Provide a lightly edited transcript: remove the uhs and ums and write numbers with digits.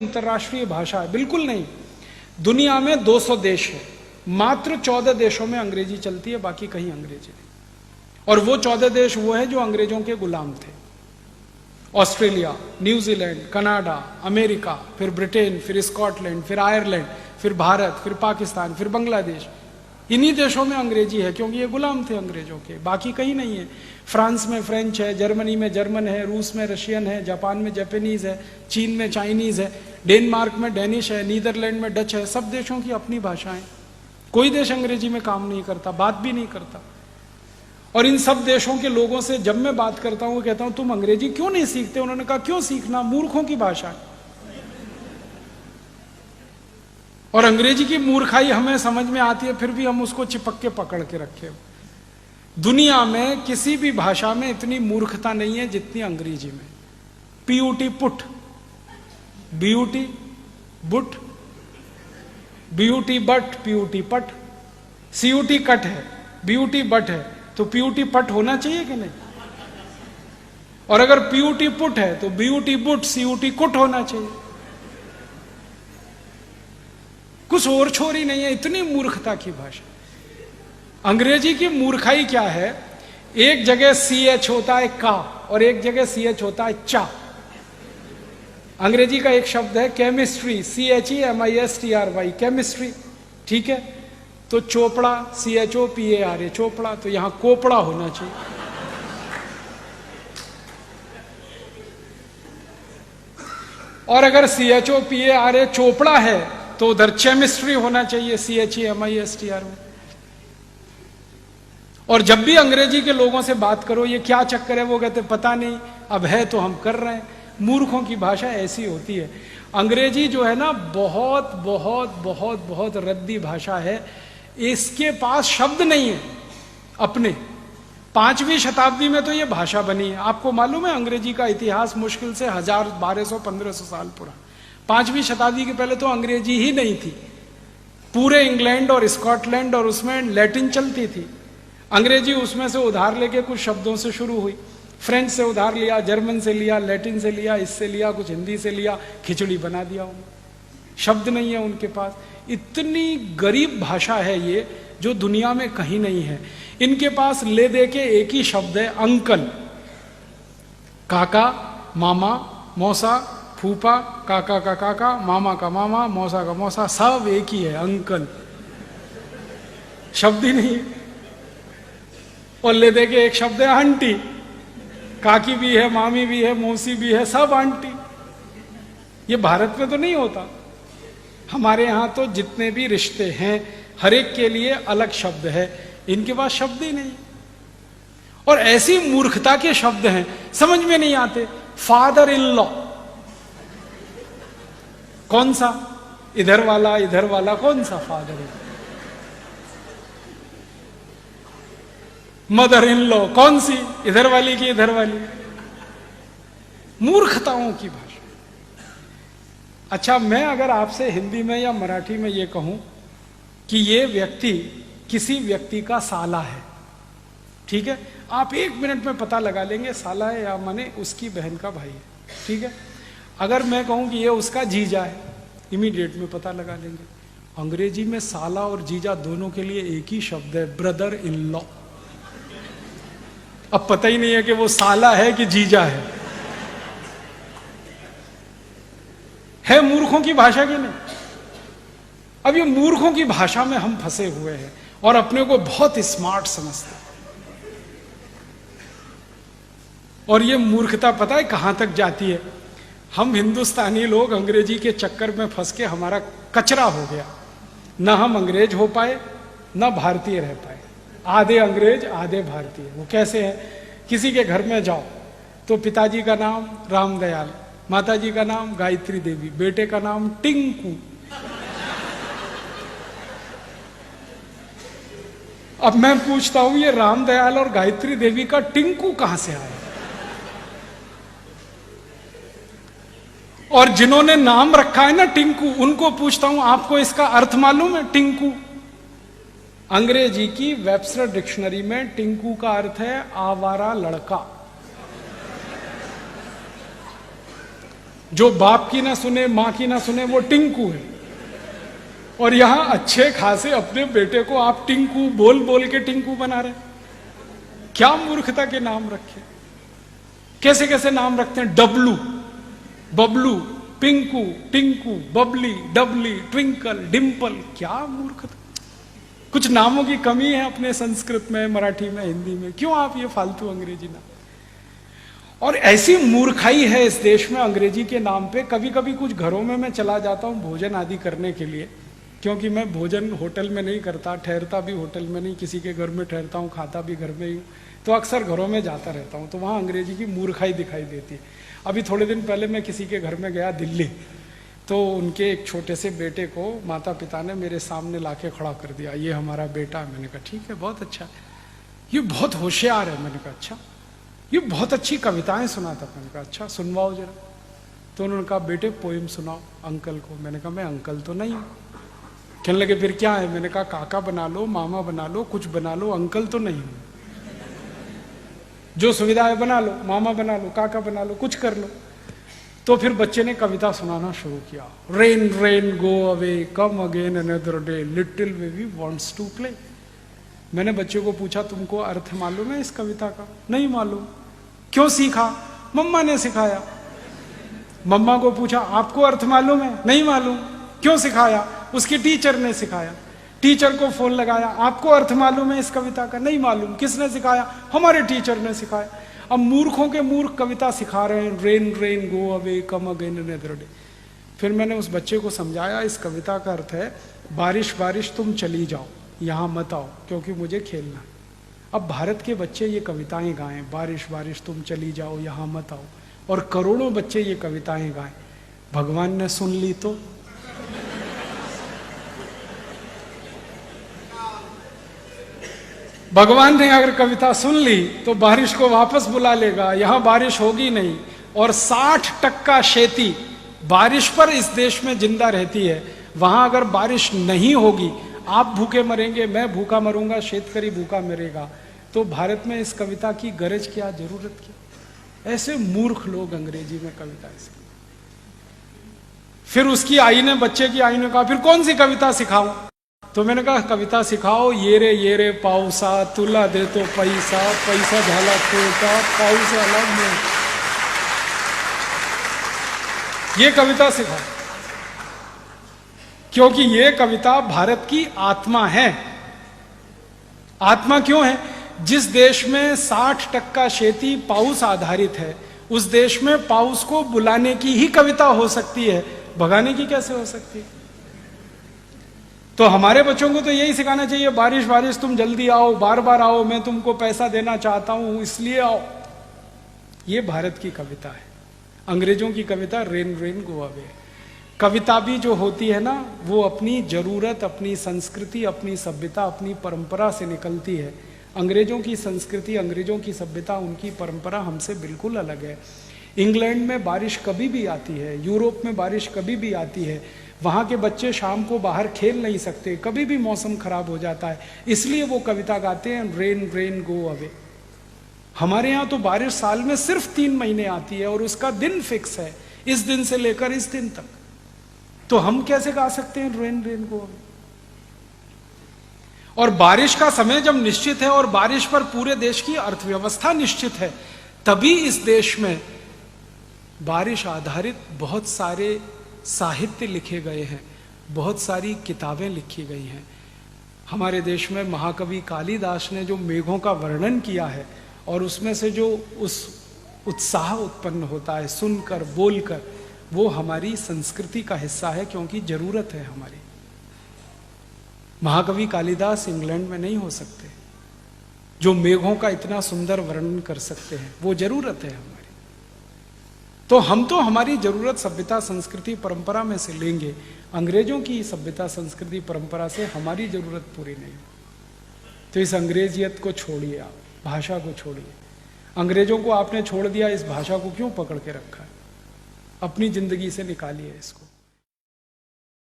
अंतर्राष्ट्रीय भाषा है, बिल्कुल नहीं। दुनिया में 200 देश है, मात्र 14 देशों में अंग्रेजी चलती है, बाकी कहीं अंग्रेजी नहीं। और वो 14 देश वो है जो अंग्रेजों के गुलाम थे। ऑस्ट्रेलिया, न्यूजीलैंड, कनाडा, अमेरिका, फिर ब्रिटेन, फिर स्कॉटलैंड, फिर आयरलैंड, फिर भारत, फिर पाकिस्तान, फिर बांग्लादेश। इन्हीं देशों में अंग्रेजी है क्योंकि ये गुलाम थे अंग्रेजों के, बाकी कहीं नहीं है। फ्रांस में फ्रेंच है, जर्मनी में जर्मन है, रूस में रशियन है, जापान में जापानीज है, चीन में चाइनीज है, डेनमार्क में डेनिश है, नीदरलैंड में डच है। सब देशों की अपनी भाषाएं। कोई देश अंग्रेजी में काम नहीं करता, बात भी नहीं करता। और इन सब देशों के लोगों से जब मैं बात करता हूं, कहता हूं तुम अंग्रेजी क्यों नहीं सीखते? उन्होंने कहा क्यों सीखना, मूर्खों की भाषा है। और अंग्रेजी की मूर्खाई हमें समझ में आती है, फिर भी हम उसको चिपक के पकड़ के रखे। दुनिया में किसी भी भाषा में इतनी मूर्खता नहीं है जितनी अंग्रेजी में। PUT put, BUT boot, BUT but, PUT पट, सीयूटी कट है, बीयूटी बट है, तो पीयूटी पट होना चाहिए कि नहीं? और अगर पीयूटी पुट है तो बीयूटी बुट, सीयूटी कुट होना चाहिए। कुछ और छोरी नहीं है, इतनी मूर्खता की भाषा। अंग्रेजी की मूर्खाई क्या है? एक जगह CH होता है का और एक जगह CH होता है चा। अंग्रेजी का एक शब्द है केमिस्ट्री, CHEMISTRY, केमिस्ट्री, ठीक है? तो चोपड़ा, CHOPARA, चोपड़ा, तो यहां कोपड़ा होना चाहिए। और अगर CHOPARA चोपड़ा है तो उधर केमिस्ट्री होना चाहिए, CHEMISTRY। और जब भी अंग्रेजी के लोगों से बात करो ये क्या चक्कर है, वो कहते पता नहीं, अब है तो हम कर रहे हैं। मूर्खों की भाषा ऐसी होती है। अंग्रेजी जो है ना, बहुत बहुत बहुत बहुत रद्दी भाषा है। इसके पास शब्द नहीं है अपने। 5वीं शताब्दी में तो ये भाषा बनी है। आपको मालूम है अंग्रेजी का इतिहास मुश्किल से 1000, 1200, 1500 साल पुराना। 5वीं शताब्दी के पहले तो अंग्रेजी ही नहीं थी। पूरे इंग्लैंड और स्कॉटलैंड और उसमें लैटिन चलती थी। अंग्रेजी उसमें से उधार लेके कुछ शब्दों से शुरू हुई। फ्रेंच से उधार लिया, जर्मन से लिया, लैटिन से लिया, इससे लिया, कुछ हिंदी से लिया, खिचड़ी बना दिया उन्होंने। शब्द नहीं है उनके पास। इतनी गरीब भाषा है ये, जो दुनिया में कहीं नहीं है। इनके पास ले दे के एक ही शब्द है, अंकल। काका, मामा, मौसा, फूफा, काका का काका, मामा का मामा, मौसा का मौसा, सब एक ही है, अंकल। शब्द ही नहीं है। और ले दे के एक शब्द है आंटी। काकी भी है, मामी भी है, मौसी भी है, सब आंटी। ये भारत में तो नहीं होता। हमारे यहां तो जितने भी रिश्ते हैं हर एक के लिए अलग शब्द है। इनके पास शब्द ही नहीं। और ऐसी मूर्खता के शब्द हैं समझ में नहीं आते। फादर इन लॉ, कौन सा? इधर वाला कौन सा father in? Mother in law कौन सी? इधर वाली की इधर वाली। मूर्खताओं की भाषा। अच्छा, मैं अगर आपसे हिंदी में या मराठी में ये कहूं कि ये व्यक्ति किसी व्यक्ति का साला है, ठीक है? आप 1 मिनट में पता लगा लेंगे साला है या माने उसकी बहन का भाई है, ठीक है? अगर मैं कहूं कि ये उसका जीजा है, इमीडिएट में पता लगा लेंगे। अंग्रेजी में साला और जीजा दोनों के लिए एक ही शब्द है, ब्रदर इन लॉ। अब पता ही नहीं है कि वो साला है कि जीजा है मूर्खों की भाषा की नहीं। अब ये मूर्खों की भाषा में हम फंसे हुए हैं और अपने को बहुत स्मार्ट समझते हैं। और ये मूर्खता पता है कहां तक जाती है? हम हिंदुस्तानी लोग अंग्रेजी के चक्कर में फंस के हमारा कचरा हो गया। ना हम अंग्रेज हो पाए, ना भारतीय रह पाए। आधे अंग्रेज आधे भारतीय। वो कैसे है? किसी के घर में जाओ तो पिताजी का नाम रामदयाल, माताजी का नाम गायत्री देवी, बेटे का नाम टिंकू। अब मैं पूछता हूं ये रामदयाल और गायत्री देवी का टिंकू कहां से आया? और जिन्होंने नाम रखा है ना टिंकू, उनको पूछता हूं आपको इसका अर्थ मालूम है? टिंकू अंग्रेजी की वेबस्टर डिक्शनरी में टिंकू का अर्थ है आवारा लड़का। जो बाप की ना सुने, माँ की ना सुने, वो टिंकू है। और यहां अच्छे खासे अपने बेटे को आप टिंकू बोल बोल के टिंकू बना रहे। क्या मूर्खता के नाम रखे, कैसे कैसे नाम रखते हैं। डब्लू, बबलू, पिंकू, टिंकू, बबली, डबली, ट्विंकल, डिंपल। क्या मूर्खता। कुछ नामों की कमी है अपने संस्कृत में, मराठी में, हिंदी में। क्यों आप ये फालतू अंग्रेजी नाम। और ऐसी मूर्खाई है इस देश में अंग्रेजी के नाम पे। कभी कभी कुछ घरों में मैं चला जाता हूं भोजन आदि करने के लिए, क्योंकि मैं भोजन होटल में नहीं करता, ठहरता भी होटल में नहीं, किसी के घर में ठहरता हूँ, खाता भी घर में ही हूँ, तो अक्सर घरों में जाता रहता हूँ, तो वहाँ अंग्रेजी की मूर्खाई दिखाई देती है। अभी थोड़े दिन पहले मैं किसी के घर में गया दिल्ली, तो उनके एक छोटे से बेटे को माता पिता ने मेरे सामने लाके खड़ा कर दिया, ये हमारा बेटा है। मैंने कहा ठीक है, बहुत अच्छा, ये बहुत होशियार है। मैंने कहा अच्छा, ये बहुत अच्छी कविताएं सुनाता। मैंने कहा अच्छा, सुनवाओ जरा। तो उन्होंने कहा बेटे पोइम सुनाओ अंकल को। मैंने कहा मैं अंकल तो नहीं हूँ। कहने लगे फिर क्या है। मैंने कहा काका बना लो, मामा बना लो, कुछ बना लो, अंकल तो नहीं हूँ। जो सुविधा है बना लो, मामा बना लो, काका बना लो, कुछ कर लो। तो फिर बच्चे ने कविता सुनाना शुरू किया। Rain rain go away, come again another day, little baby wants to play. मैंने बच्चे को पूछा तुमको अर्थ मालूम है इस कविता का। नहीं मालूम। क्यों सीखा। मम्मा ने सिखाया। मम्मा को पूछा आपको अर्थ मालूम है। नहीं मालूम। क्यों सिखाया। उसके टीचर ने सिखाया। टीचर को फोन लगाया, आपको अर्थ मालूम है इस कविता का। नहीं मालूम। किसने सिखाया। हमारे टीचर ने सिखाया। अब मूर्खों के मूर्ख कविता सिखा रहे हैं, rain rain go away, come again another day. फिर मैंने उस बच्चे को समझाया इस कविता का अर्थ है बारिश बारिश तुम चली जाओ, यहाँ मत आओ क्योंकि मुझे खेलना। अब भारत के बच्चे ये कविताएं गाएं, बारिश बारिश तुम चली जाओ, यहाँ मत आओ, और करोड़ों बच्चे ये कविताएं गाएं। भगवान ने सुन ली तो। भगवान ने अगर कविता सुन ली तो बारिश को वापस बुला लेगा, यहां बारिश होगी नहीं। और 60% खेती बारिश पर इस देश में जिंदा रहती है। वहां अगर बारिश नहीं होगी, आप भूखे मरेंगे, मैं भूखा मरूंगा, शेतकरी भूखा मरेगा, तो भारत में इस कविता की गरज क्या, जरूरत क्या। ऐसे मूर्ख लोग अंग्रेजी में कविता से। फिर उसकी आई ने, बच्चे की आई ने कहा फिर कौन सी कविता सिखाऊं। तो मैंने कहा कविता सिखाओ, ये रे पाऊसा, तुला दे तो पैसा, पैसा झाला खोटा, पाऊस आला मोठा। ये कविता सिखाओ, क्योंकि ये कविता भारत की आत्मा है। आत्मा क्यों है। जिस देश में 60% खेती पाउस आधारित है, उस देश में पाउस को बुलाने की ही कविता हो सकती है, भगाने की कैसे हो सकती है। तो हमारे बच्चों को तो यही सिखाना चाहिए, बारिश बारिश तुम जल्दी आओ, बार बार आओ, मैं तुमको पैसा देना चाहता हूं इसलिए आओ। ये भारत की कविता है। अंग्रेजों की कविता रेन रेन गो अवे। कविता भी जो होती है ना, वो अपनी जरूरत, अपनी संस्कृति, अपनी सभ्यता, अपनी परंपरा से निकलती है। अंग्रेजों की संस्कृति, अंग्रेजों की सभ्यता, उनकी परंपरा हमसे बिल्कुल अलग है। इंग्लैंड में बारिश कभी भी आती है, यूरोप में बारिश कभी भी आती है। वहाँ के बच्चे शाम को बाहर खेल नहीं सकते, कभी भी मौसम खराब हो जाता है, इसलिए वो कविता गाते हैं रेन रेन गो अवे। हमारे यहाँ तो बारिश साल में सिर्फ 3 महीने आती है और उसका दिन फिक्स है, इस दिन से लेकर इस दिन तक। तो हम कैसे गा सकते हैं रेन रेन गो अवे। और बारिश का समय जब निश्चित है और बारिश पर पूरे देश की अर्थव्यवस्था निश्चित है, तभी इस देश में बारिश आधारित बहुत सारे साहित्य लिखे गए हैं, बहुत सारी किताबें लिखी गई हैं। हमारे देश में महाकवि कालिदास ने जो मेघों का वर्णन किया है, और उसमें से जो उस उत्साह उत्पन्न होता है सुनकर, बोलकर, वो हमारी संस्कृति का हिस्सा है, क्योंकि जरूरत है हमारी। महाकवि कालिदास इंग्लैंड में नहीं हो सकते, जो मेघों का इतना सुंदर वर्णन कर सकते हैं, वो जरूरत है हमारी। तो हम तो हमारी जरूरत सभ्यता, संस्कृति, परंपरा में से लेंगे, अंग्रेजों की सभ्यता, संस्कृति, परंपरा से हमारी जरूरत पूरी नहीं। तो इस अंग्रेजियत को छोड़िए, आप भाषा को छोड़िए। अंग्रेजों को आपने छोड़ दिया, इस भाषा को क्यों पकड़ के रखा है। अपनी जिंदगी से निकालिए इसको।